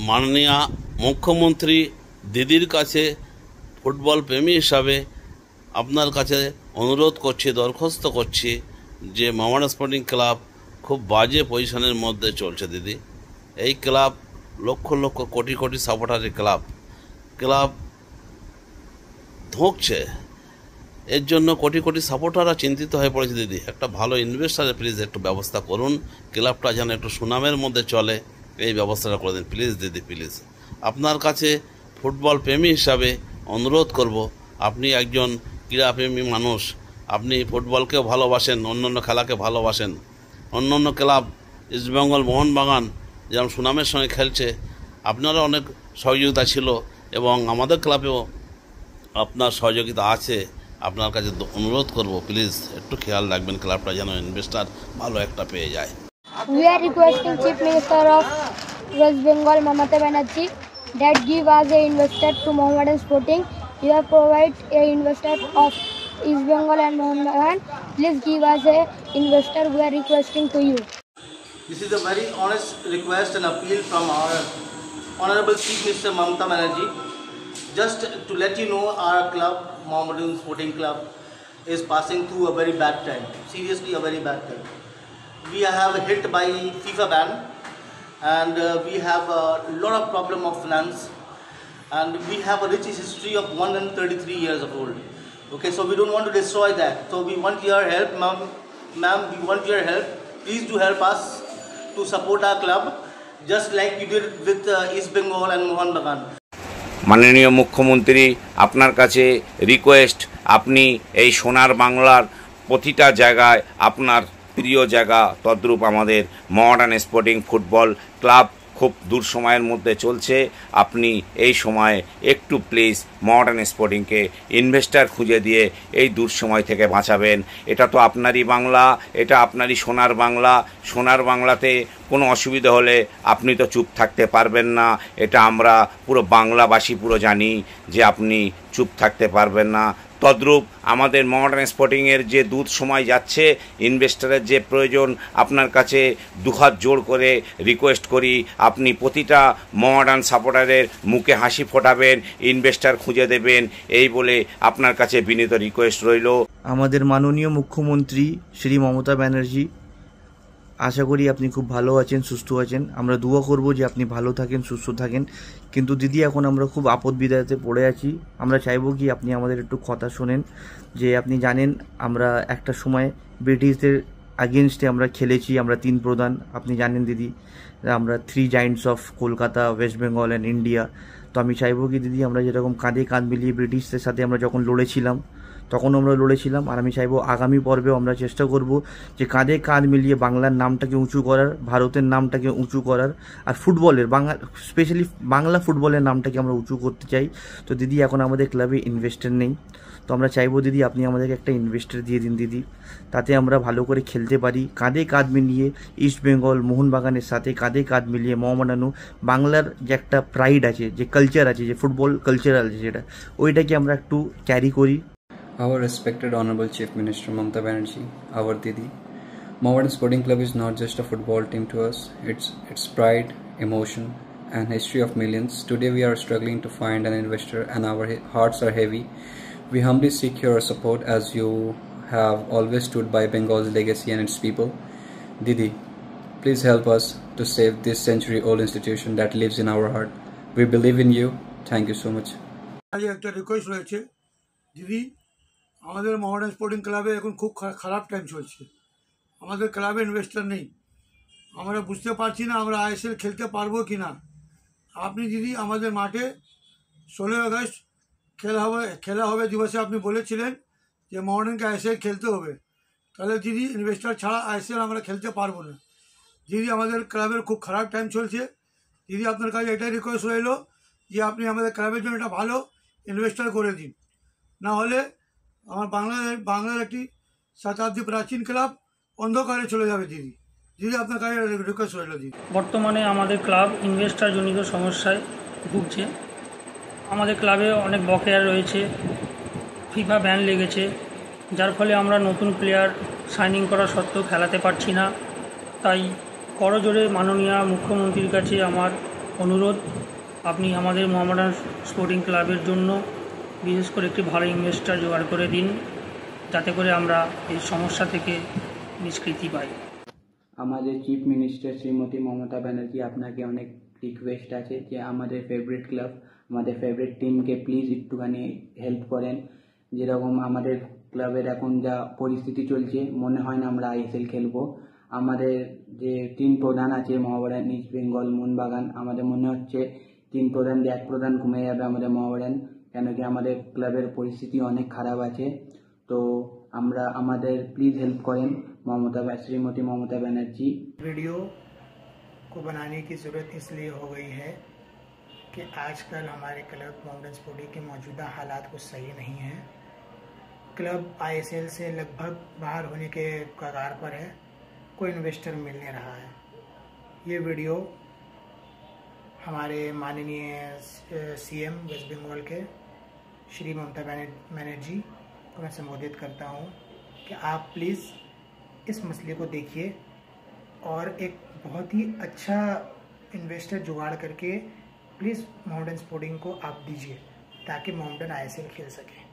মাননীয় মুখ্যমন্ত্রী দিদির কাছে ফুটবল প্রেমী হিসাবে আপনার কাছে অনুরোধ করছি, দরখাস্ত করছি যে মোহামেডান স্পোর্টিং ক্লাব খুব বাজে পজিশনের মধ্যে চলছে দিদি। এই ক্লাব লক্ষ লক্ষ কোটি কোটি সাপোর্টারের ক্লাব ধুঁকছে। এর জন্য কোটি কোটি সাপোর্টাররা চিন্তিত হয়ে পড়েছে দিদি। একটা ভালো ইনভেস্টারের প্লিজ একটু ব্যবস্থা করুন, ক্লাবটা যেন একটু সুনামের মধ্যে চলে, এই ব্যবস্থাটা করে দিন প্লিজ দিদি, প্লিজ। আপনার কাছে ফুটবল প্রেমী হিসাবে অনুরোধ করব, আপনি একজন ক্রীড়াপ্রেমী মানুষ, আপনি ফুটবলকেও ভালোবাসেন, অন্যান্য খেলাকে ভালোবাসেন। অন্যান্য ক্লাব ইস্টবেঙ্গল, মোহনবাগান যেমন সুনামের সঙ্গে খেলছে, আপনারও অনেক সহযোগিতা ছিল এবং আমাদের ক্লাবেও আপনার সহযোগিতা আছে। আপনার কাছে অনুরোধ করব প্লিজ একটু খেয়াল রাখবেন, ক্লাবটা যেন ইনভেস্টার ভালো একটা পেয়ে যায়। We are requesting Chief Minister of West Bengal, Mamata Banerjee, that give us a investor to Mohammedan Sporting. You have provided a investor of East Bengal and Mohammedan. Please give us a investor. We are requesting to you. This is a very honest request and appeal from our Honorable Chief Minister Mamata Banerjee. Just to let you know, our club, Mohammedan Sporting Club, is passing through a very bad time. Seriously, a very bad time. We have hit by FIFA ban, and we have a lot of problem of finance, and we have a rich history of 133 years of old. Okay, so we don't want to destroy that. So we want your help, ma'am. We want your help. Please do help us to support our club, just like you did with East Bengal and Mohanbagan. মাননীয় মুখ্যমন্ত্রী, আপনার কাছে request, আপনি এই সোনার বাংলার প্রতিটা জায়গায় আপনার প্রিয় জায়গা, তদ্রূপ আমাদের মোহামেডান স্পোর্টিং ফুটবল ক্লাব খুব দূর সময়ের মধ্যে চলছে। আপনি এই সময়ে একটু প্লিজ মোহামেডান স্পোর্টিংকে ইনভেস্টার খুঁজে দিয়ে এই দূর সময় থেকে বাঁচাবেন। এটা তো আপনারই বাংলা, এটা আপনারই সোনার বাংলা। সোনার বাংলাতে কোনো অসুবিধা হলে আপনি তো চুপ থাকতে পারবেন না। এটা আমরা পুরো বাংলাবাসী পুরো জানি যে আপনি চুপ থাকতে পারবেন না। তদ্রূপ আমাদের মোহামেডান স্পোর্টিংয়ের যে দূর সময় যাচ্ছে, ইনভেস্টারের যে প্রয়োজন, আপনার কাছে দুহাত জোড় করে রিকোয়েস্ট করি, আপনি প্রতিটা মোহামেডান সাপোর্টারের মুখে হাসি ফোটাবেন, ইনভেস্টার খুঁজে দেবেন, এই বলে আপনার কাছে বিনীত রিকোয়েস্ট রইল। আমাদের মাননীয় মুখ্যমন্ত্রী শ্রী মমতা ব্যানার্জি, আশা করি আপনি খুব ভালো আছেন, সুস্থ আছেন। আমরা দোয়া করব যে আপনি ভালো থাকেন, সুস্থ থাকেন। কিন্তু দিদি, এখন আমরা খুব আপদ বিদায়তে পড়ে আছি। আমরা চাইবো কি আপনি আমাদের একটু কথা শোনেন। যে আপনি জানেন, আমরা একটা সময় ব্রিটিশদের আগেনস্টে আমরা খেলেছি, আমরা 3 প্রধান। আপনি জানেন দিদি, আমরা 3 giant's of Kolkata, West Bengal and India. তো আমি চাইবো কি দিদি, আমরা যেরকম কাঁধে কাঁধ মিলিয়ে ব্রিটিশদের সাথে আমরা যখন লড়েছিলাম, তখন আমরা লড়েছিলাম, আর আমি চাইবো আগামী পর্বেও আমরা চেষ্টা করব যে কাঁধে কাঁধ মিলিয়ে বাংলার নামটাকে উঁচু করার, ভারতের নামটাকে উঁচু করার, আর ফুটবলের স্পেশালি বাংলা ফুটবলের নামটাকে আমরা উঁচু করতে চাই। তো দিদি, এখন আমাদের ক্লাবে ইনভেস্টর নেই, তো আমরা চাইবো দিদি আপনি আমাদেরকে একটা ইনভেস্টর দিয়ে দিন দিদি, তাতে আমরা ভালো করে খেলতে পারি। কাঁধে কাঁধ মিলিয়ে ইস্ট বেঙ্গল, মোহনবাগানের সাথে কাঁধে কাঁধ মিলিয়ে মোহামেডানও বাংলার যে একটা প্রাইড আছে, যে কালচার আছে, যে ফুটবল কালচারাল আছে, যেটা ওইটাকে আমরা একটু ক্যারি করি। Our respected Honorable Chief Minister Mamata Banerjee, our Didi, Mohammedan Sporting Club is not just a football team to us, it's pride, emotion and history of millions. Today we are struggling to find an investor and our hearts are heavy. We humbly seek your support as you have always stood by Bengal's legacy and its people. Didi, please help us to save this century-old institution that lives in our heart. We believe in you. Thank you so much. একটা request রয়েছে দিদি, আমাদের Mohammedan sporting ক্লাবে এখন খুব খারাপ time চলছে। আমাদের ক্লাবে ইনভেস্টর নেই, আমরা বুঝতে পারছি না আমরা আইএসএল খেলতে পারবো কি না। আপনি দিদি আমাদের মাঠে 16 আগস্ট খেলা হবে দিবসে আপনি বলেছিলেন যে মোহামেডানকে আইএসএল খেলতে হবে, তাহলে দিদি ইনভেস্টর ছাড়া আইএসএল আমরা খেলতে পারবো না। দিদি, আমাদের ক্লাবের খুব খারাপ টাইম চলছে। দিদি, আপনার কাছে এটাই রিকোয়েস্ট রইল যে আপনি আমাদের ক্লাবের জন্য একটা ভালো ইনভেস্টর করে দিন, না হলে আমার বাংলার একটি শতাব্দী প্রাচীন ক্লাব অন্ধকারে চলে যাবে। দিদি দিদি আপনার কাছে রিকোয়েস্ট রইল দিদি। বর্তমানে আমাদের ক্লাব ইনভেস্টার জনিত সমস্যায় ভুগছে। আমাদের ক্লাবে অনেক বকেয়া রয়েছে, ফিফা ব্যান লেগেছে, যার ফলে আমরা নতুন প্লেয়ার সাইনিং করা সত্ত্বেও খেলাতে পারছি না। তাই করজোড়ে মাননীয় মুখ্যমন্ত্রীর কাছে আমার অনুরোধ, আপনি আমাদের মোহামেডান স্পোর্টিং ক্লাবের জন্য বিশেষ করে একটি ভালো ইনভেস্টর জোগাড় করে দিন, যাতে করে আমরা এই সমস্যা থেকে নিষ্কৃতি পাই। আমাদের চিফ মিনিস্টার শ্রীমতী মমতা ব্যানার্জি আপনাকে অনেক রিকোয়েস্ট আছে যে আমাদের ফেভারিট ক্লাব, আমাদের ফেভারিট টিমকে প্লিজ একটুখানি হেল্প করেন। যেরকম আমাদের ক্লাবের এখন যা পরিস্থিতি চলছে, মনে হয় না আমরা আইএসএল খেলবো। আমাদের যে তিন প্রধান আছে, মোহামেডান, ইস্ট বেঙ্গল, মোহনবাগান, আমাদের মনে হচ্ছে তিন প্রধান দিয়ে এক প্রধান কমে যাবে আমাদের মোহামেডান, কেন কি আমাদের ক্লাবের পরিস্থিতি অনেক খারাপ আছে। তো আমরা আমাদের प्लीज़ हेल्प करें श्रीमती ममता बनर्जी। वीडियो को बनाने की ज़रूरत इसलिए हो गई है कि आजकल हमारे क्लब मोहम्मडन स्पोर्टिंग के मौजूदा हालात कुछ सही नहीं हैं। क्लब आईएसएल से लगभग बाहर होने के कगार पर है, कोई इन्वेस्टर मिल नहीं रहा है। ये वीडियो हमारे माननीय सीएम वेस्ट बंगाल के श्री ममता बनर्जी को मैं संबोधित करता हूँ कि आप प्लीज़ इस मसले को देखिए और एक बहुत ही अच्छा इन्वेस्टर जुगाड़ करके प्लीज़ मोहम्मडन स्पोर्टिंग को आप दीजिए, ताकि मोहम्मडन आईएसएल खेल सके।